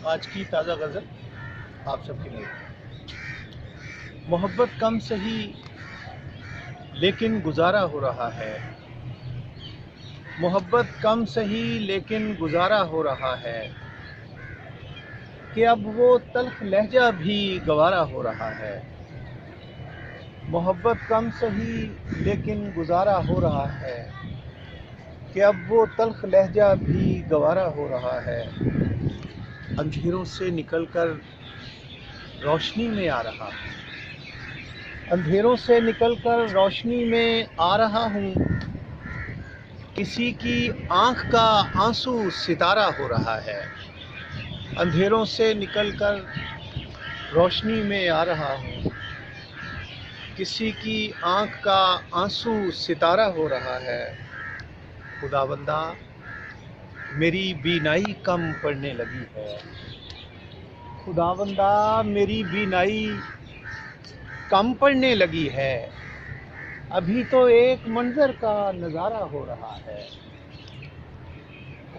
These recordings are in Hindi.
आज की ताज़ा गज़ल आप सबके लिए। मोहब्बत कम सही लेकिन गुजारा हो रहा है। मोहब्बत कम सही लेकिन गुजारा हो रहा है कि अब वो तल्ख लहजा भी गवारा हो रहा है। मोहब्बत कम सही लेकिन गुजारा हो रहा है कि अब वो तल्ख लहजा भी गवारा हो रहा है। अंधेरों से निकलकर रोशनी में आ रहा हूँ। अंधेरों से निकलकर रोशनी में आ रहा हूँ। किसी की आंख का आंसू सितारा हो रहा है। अंधेरों से निकलकर रोशनी में आ रहा हूँ। किसी की आंख का आंसू सितारा हो रहा है। खुदाबंदा मेरी बीनाई कम पड़ने लगी है। खुदाबंदा मेरी बीनाई कम पड़ने लगी है। अभी तो एक मंजर का नज़ारा हो रहा है।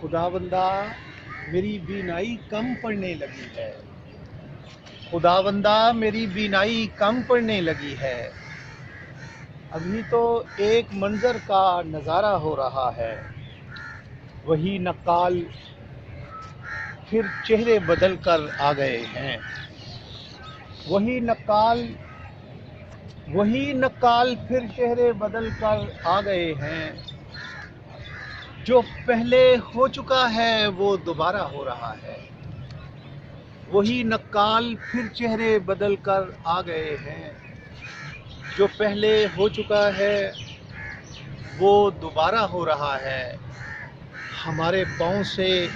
खुदाबंदा मेरी बीनाई कम पड़ने लगी है। खुदाबंदा मेरी बीनाई कम पड़ने लगी है। अभी तो एक मंजर का नज़ारा हो रहा है। वही नक्काल फिर चेहरे बदल कर आ गए हैं। वही नक्काल फिर चेहरे बदल कर आ गए हैं। जो पहले हो चुका है वो दोबारा हो रहा है। वही नक्काल फिर चेहरे बदल कर आ गए हैं। जो पहले हो चुका है वो दोबारा हो रहा है। हमारे पाँव से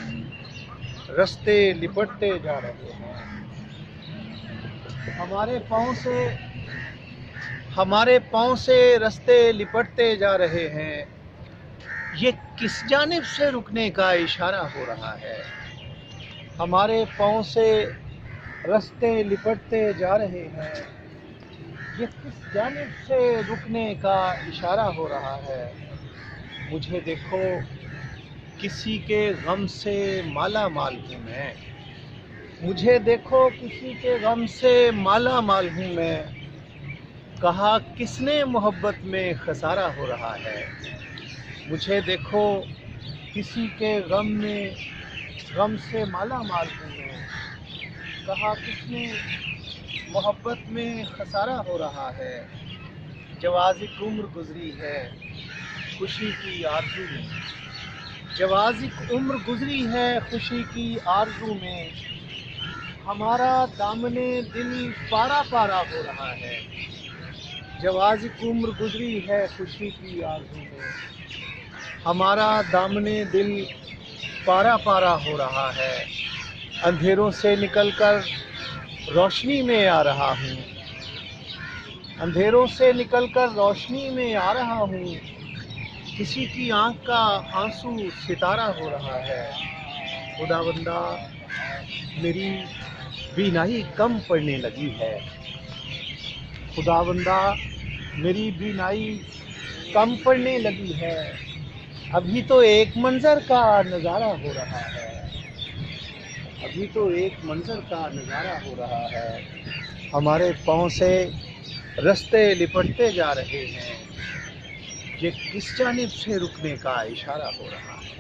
रास्ते लिपटते जा रहे हैं। हमारे पाँव से रास्ते लिपटते जा रहे हैं। ये किस जानिब से रुकने का इशारा हो रहा है। हमारे पाँव से रास्ते लिपटते जा रहे हैं। ये किस जानिब से रुकने का इशारा हो रहा है। मुझे देखो किसी के गम से माला माल हूँ मैं। मुझे देखो किसी के गम से माला माल हूँ मैं। कहा किसने मोहब्बत में खसारा हो रहा है। मुझे देखो किसी के गम से माला माल हूँ मैं। कहा किसने मोहब्बत में खसारा हो रहा है। जवाज़िक उम्र गुजरी है खुशी की आरज़ू में। जवाज़िक उम्र गुजरी है खुशी की आरज़ू में। हमारा दामने दिल पारा पारा हो रहा है। जवाज़िक उम्र गुजरी है खुशी की आरज़ू में। हमारा दामने दिल पारा पारा हो रहा है। अंधेरों से निकलकर रोशनी में आ रहा हूँ। अंधेरों से निकलकर रोशनी में आ रहा हूँ। किसी की आंख का आंसू सितारा हो रहा है। खुदाबंदा मेरी बीनाई कम पड़ने लगी है। खुदाबंदा मेरी बीनाई कम पड़ने लगी है। अभी तो एक मंजर का नज़ारा हो रहा है। अभी तो एक मंजर का नज़ारा हो रहा है। हमारे पाँव से रास्ते लिपटते जा रहे हैं। ये किस जानिब से रुकने का इशारा हो रहा है।